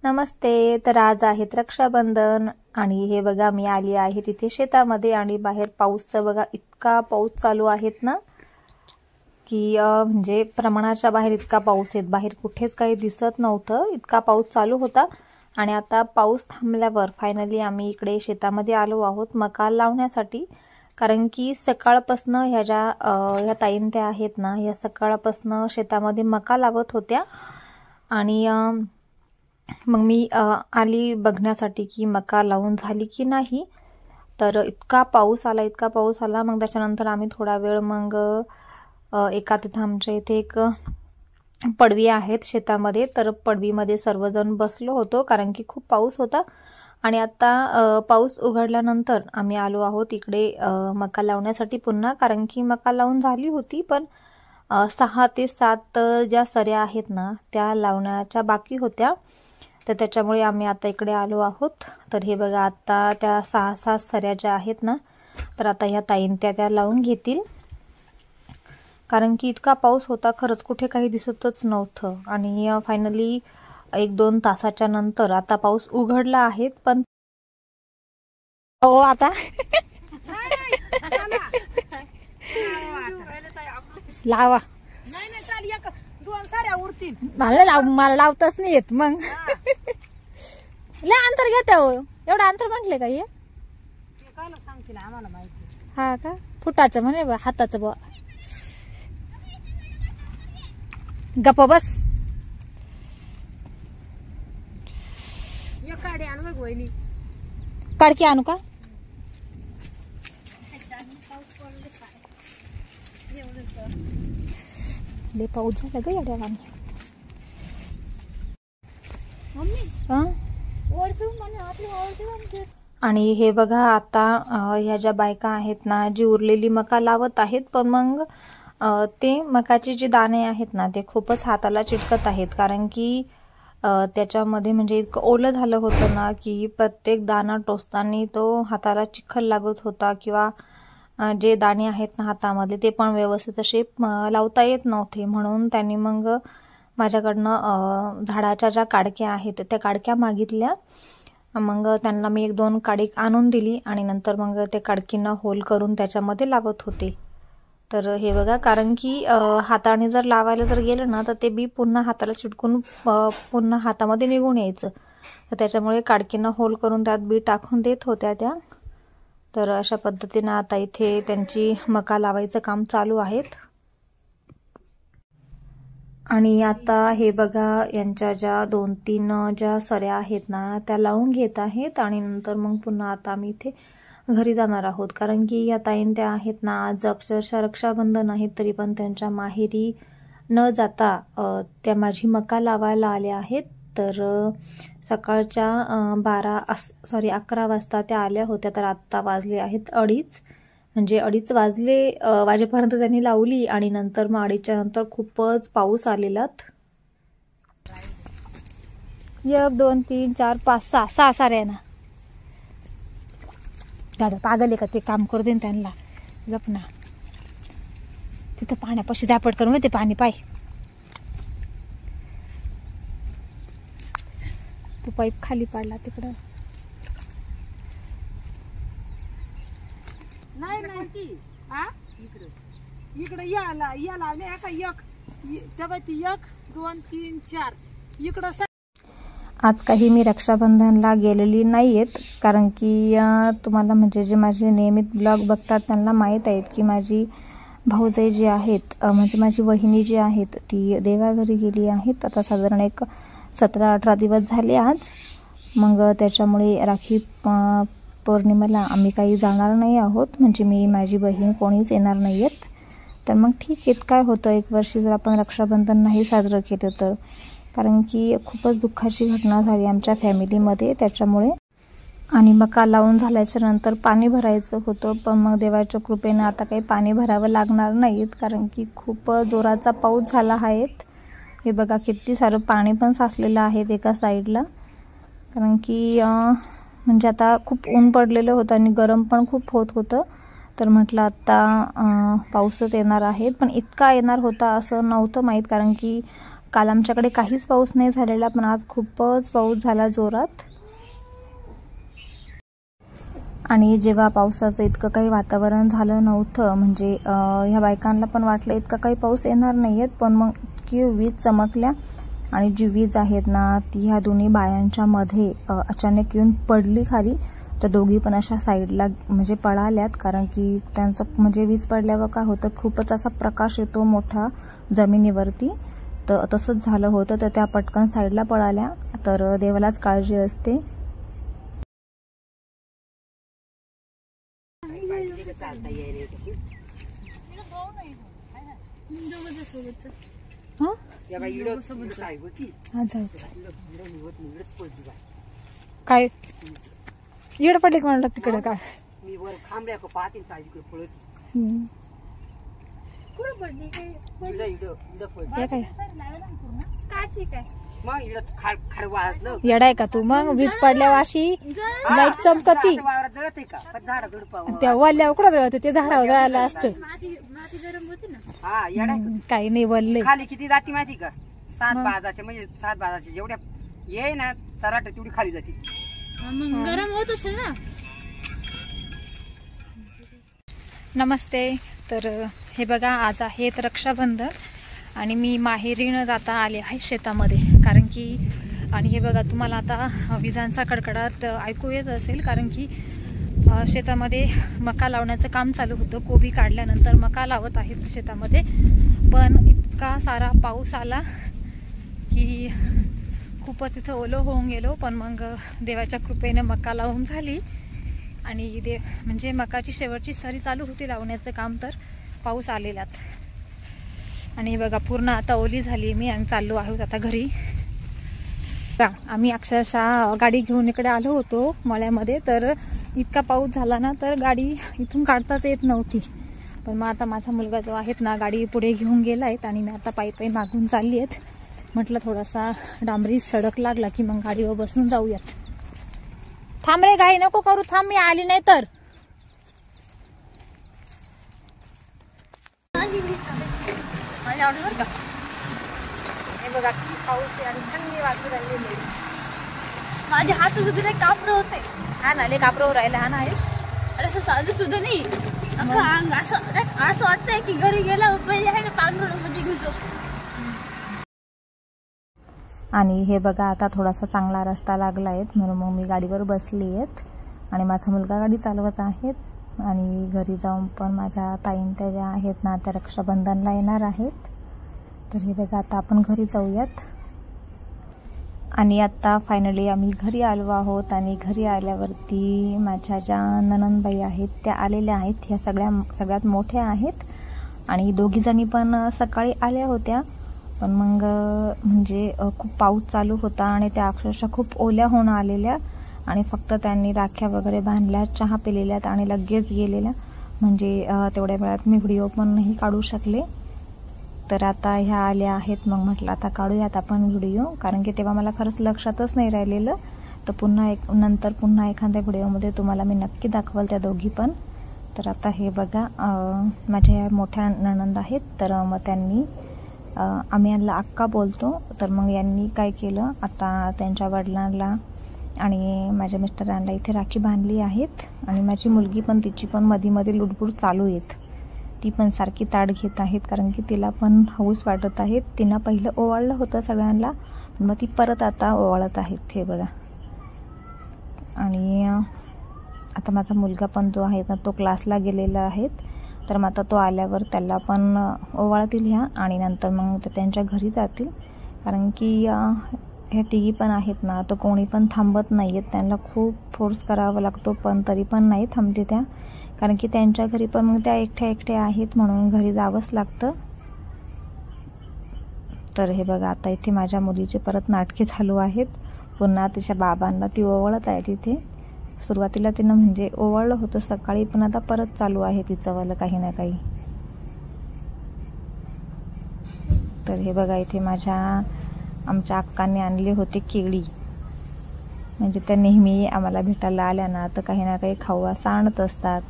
नमस्ते. तर आज आहेत रक्षाबंधन आणि हे बघा मी आली आहे तिथे शेतामध्ये आणि बाहेर पाऊस तर बघा इतका पाऊस चालू आहेत ना की म्हणजे प्रमाणाच्या बाहेर इतका पाऊस आहे. बाहेर कुठेच काही दिसत नव्हतं, इतका पाऊस चालू होता. आणि आता पाऊस थांबल्यावर फायनली आम्ही इकडे शेतामध्ये आलो आहोत मका लावण्यासाठी. कारण की सकाळपासून ह्या ताईन त्या आहेत ना, या सकाळपासून शेतामध्ये मका लावत होत्या आणि मग मी आली बघण्यासाठी की मका लावून झाली की नाही. तर इतका पाऊस आला मग त्याच्यानंतर आम्ही थोडा वेळ मग एका तिथं आमच्या इथे एक पडवी आहेत शेतामध्ये, तर पडवीमध्ये सर्वजण बसलो होतो कारण की खूप पाऊस होता. आणि आता पाऊस उघडल्यानंतर आम्ही आलो आहोत इकडे मका लावण्यासाठी पुन्हा. कारण की मका लावून झाली होती पण 6 ते 7 ज्या सऱ्या आहेत ना त्या लावण्याच्या बाकी होत्या, तर त्याच्यामुळे आम्ही आता इकडे आलो आहोत. तर हे बघा आता त्या 6-7 सऱ्या ज्या आहेत ना, तर आता ह्या ताईन त्या लावून घेतील. कारण की इतका पाऊस होता, खरंच कुठे काही दिसतच नव्हतं. आणि फायनली 1-2 तासाच्या नंतर आता पाऊस उघडला आहे. पण हो आता लावा मला लावताच नाही येत. मग लय अंतर घेते हो, एवढं अंतर म्हटले का हे? हा का, फुटाचं म्हणे हाताचं बा. गप्प बस. कडकी आणू का? लय पाऊस झाला ग या देवाने. आणि हे बघा आता ह्या ज्या बायका आहेत ना, जी उरलेली मका लावत आहेत, पण मग ते मकाचे जे दाणे आहेत ना ते खूपच हाताला चिटकत आहेत. कारण की त्याच्यामध्ये म्हणजे इतकं ओलं झालं होतं ना की प्रत्येक दाणा टोचताना तो हाताला चिखल लागत होता, किंवा जे दाणे आहेत ना हातामध्ये ते पण व्यवस्थित असे लावता येत नव्हते. म्हणून त्यांनी मग माझ्याकडनं झाडाच्या ज्या काडक्या आहेत त्या काडक्या मागितल्या. मग त्यांना मी 1-2 काडी आणून दिली आणि नंतर मग ते काडकीनं होल करून त्याच्यामध्ये लावत होते. तर हे बघा, कारण की हाताने जर लावायला जर गेलं ना तर ते बी पुन्हा हाताला चिटकून पुन्हा हातामध्ये निघून यायचं. तर त्याच्यामुळे काडकीनं होल करून त्यात बी टाकून देत होत्या त्या. तर अशा पद्धतीनं आता इथे त्यांची मका लावायचं काम चालू आहेत. आणि आता हे बघा यांच्या ज्या 2-3 ज्या सऱ्या आहेत ना त्या लावून घेत आहेत. आणि नंतर मग पुन्हा आता आम्ही इथे घरी जाणार आहोत. कारण की या ताईन त्या आहेत ना, आज अक्षरशः रक्षाबंधन आहे तरी पण त्यांच्या माहेरी न जाता त्या माझी मका लावायला आल्या आहेत. तर सकाळच्या 11 वाजता त्या आल्या होत्या. तर आत्ता वाजले आहेत 2:30, म्हणजे 2:30 वाजेपर्यंत त्यांनी लावली. आणि नंतर मग 2:30च्या नंतर खूपच पाऊस आलेलात. 1 2 3 4 5 6 साऱ्या ना. दादा पागल आहे का, ते काम करू देन त्यांना. गप ना, तिथं पाण्यापाशी झापट करून ते पाणी पाय. तो पाईप खाली पाडला तिकडं. नाही इकडे या लावले का 1 2 3 4 इकडं. आज काही मी रक्षाबंधनला गेलेली नाहीयेत, कारण की तुम्हाला म्हणजे जे माझे नियमित ब्लॉग बघतात त्यांना माहीत आहेत की माझी भाऊजाई जी आहेत, म्हणजे माझी वहिनी जी आहेत ती देवाघरी गेली आहेत. आता साधारण एक 17-18 दिवस झाले आज. मग त्याच्यामुळे राखी पौर्णिमेला आम्ही काही जाणार नाही आहोत, म्हणजे मी माझी बहीण कोणीच येणार नाही आहेत. तर मग ठीक आहे, काय होतं 1 वर्षी जर आपण रक्षाबंधन नाही साजरं केलं तर. कारण की खूपच दुःखाची घटना झाली आमच्या फॅमिलीमध्ये त्याच्यामुळे. आणि मका लावून झाल्याच्या नंतर पाणी भरायचं होतं, पण मग देवाच्या कृपेनं आता काही पाणी भरावं लागणार नाहीत. कारण की खूप जोराचा पाऊस झाला आहे. हे बघा किती सारं पाणी पण साचलेलं आहे एका साईडला. कारण की म्हणजे आता खूप ऊन पडलेलं होतं आणि गरम पण खूप होत होतं. तर म्हटलं आता पाऊसच येणार आहे, पण इतका येणार होता असं नव्हतं माहीत. कारण की काल आमच्याकडे काहीच पाऊस नाही झालेला, पण आज खूपच पाऊस झाला जोरात. आणि जेव्हा पावसाचं इतकं काही वातावरण झालं नव्हतं, म्हणजे ह्या बायकांना पण वाटलं इतका काही पाऊस येणार नाही आहेत, पण मग इतकी वीज चमकल्या आणि जी वीज आहेत ना ती ह्या दोन्ही बायांच्या मध्ये अचानक येऊन पडली खाली. तर दोघी पण अशा साईडला म्हणजे पळाल्यात, कारण की त्यांचं म्हणजे वीज पडल्यावर काय होतं, खूपच असा प्रकाश येतो मोठा जमिनीवरती. तर तसंच झालं होतं, तर त्या पटकन साईडला पळाल्या. तर देवालाच काळजी असते. काय इकडे पडले का म्हणलं तिकडे काय मी वर खांबल्या का पाहते इकडे पळत येडाय का तू? मग वीज पडल्यावर अशी लाईट चमकती, त्या वल्ल्यावर कुठं जळत, ते झाडावर जळायला असतं. काही नाही वल्ले खाली किती जाती माहिती का? 7 बाजाच्या म्हणजे 7 बाजाच्या जेवढ्या ये ना चराट तेवढी खाली जाते. गरम होत असेल ना. नमस्ते. तर हे बघा, आज आहे रक्षाबंधन आणि मी माहेरी न जाता आले आहे शेतामध्ये, कारण की आणि हे बघा तुम्हाला आता विजांचा कडकडाट ऐकू येत असेल, कारण की शेतामध्ये मका लावण्याचं काम चालू होतं. कोबी काढल्यानंतर मका लावत आहेत शेतामध्ये, पण इतका सारा पाऊस आला की खूपच इथं ओलं होऊन गेलो. पण मग देवाच्या कृपेने मका लावून झाली आणि म्हणजे मकाची शेवटची सरी चालू होती लावण्याचं काम, तर पाऊस आलेलात. आणि बघा पूर्ण आता ओली झाली मी आणि चाललो आहोत आता घरी. आम्ही अक्षरशः गाडी घेऊन इकडे आलो होतो मळ्यामध्ये, तर इतका पाऊस झाला ना तर गाडी इथून काढताच येत नव्हती. पण मग आता माझा मुलगा जो आहेत ना गाडी पुढे घेऊन गेला आहेत आणि मी आता पायी मागून चालली आहेत. म्हटलं थोडासा डांबरी सडक लागला की मग गाडीवर बसून जाऊयात. थांब रे, गाई नको करू, थांब, मी आली नाही तर. हे बघा किती पाऊस आणि थंडी वाजू राहिली. माझे हात सुद्धा कापरं होते. हा ना, लय कापरावर राहिला. हा ना आयुष, असं साधं सुद्धा नाही. अंग असं वाटतंय की घरी गेला पहिले आहे ना पांघरुण मध्ये घुसो. आणि हे बघा आता थोडासा चांगला रस्ता लागला आहे, म्हणून मग मी गाडीवर बसली आहेत आणि माझा मुलगा गाडी चालवत आहेत. आणि घरी जाऊन पण माझ्या ताईन त्या ज्या आहेत ना त्या रक्षाबंधनला येणार आहेत. तर हे बघा आता आपण घरी जाऊयात. आणि आता फायनली आम्ही घरी आलो आहोत. आणि घरी आल्यावरती माझ्या ज्या ननंदबाई आहेत त्या आलेल्या आहेत. ह्या सगळ्यात मोठ्या आहेत आणि दोघीजणी पण सकाळी आल्या होत्या, पण मग म्हणजे खूप पाऊस चालू होता आणि त्या अक्षरशः खूप ओल्या होऊन आलेल्या आणि फक्त त्यांनी राख्या वगैरे बांधल्या, चहा पिलेल्यात आणि लगेच गेलेल्या. म्हणजे तेवढ्या वेळात मी व्हिडिओ पण नाही काढू शकले. तर आता ह्या आल्या आहेत, मग म्हटलं आता काढूयात आपण व्हिडिओ, कारण की तेव्हा मला खरंच लक्षातच नाही राहिलेलं. तर नंतर पुन्हा एखाद्या व्हिडिओमध्ये तुम्हाला मी नक्की दाखवल त्या दोघी पण. तर आता हे बघा माझ्या ह्या मोठ्या नणंद आहेत, तर मग त्यांनी आम्ही यांना अक्का बोलतो. तर मग यांनी काय केलं, आता त्यांच्या वडिलांना आणि माझ्या मिस्टरांना इथे राखी बांधली आहेत. आणि माझी मुलगी पण तिची पण मध्ये लुडबुड चालू आहेत. ती पण सारखी ताट घेत आहेत, कारण की तिला पण हौस वाटत आहेत. तिनं पहिलं ओवाळलं होतं सगळ्यांना, मग ती परत आता ओवाळत आहेत. हे बघा. आणि आता माझा मुलगा पण जो आहे ना तो क्लासला गेलेला आहेत, तर मग आता तो आल्यावर त्याला पण ओवाळतील ह्या आणि नंतर मग ते त्यांच्या घरी जातील. कारण की ह्या तिघी पण आहेत ना, तर कोणी पण थांबत नाही आहेत. त्यांना खूप फोर्स करावा लागतो, पण तरी पण नाही थांबते त्या, कारण की त्यांच्या घरी पण मग त्या एकट्या आहेत, म्हणून घरी जावंच लागतं. तर हे बघा आता इथे माझ्या मुलीचे परत नाटके चालू आहेत. पुन्हा तिच्या बाबांना ती ओवाळत आहे तिथे. सुरुवातीला तिनं म्हणजे ओवाळलं होतं सकाळी, पण आता परत चालू आहे तिचं वालं काही ना काही. तर हे बघा इथे आमच्या अक्कांनी आणली होती केळी, म्हणजे त्या नेहमी आम्हाला भेटायला आल्या ना तर काही ना काही खाऊ असं आणत असतात.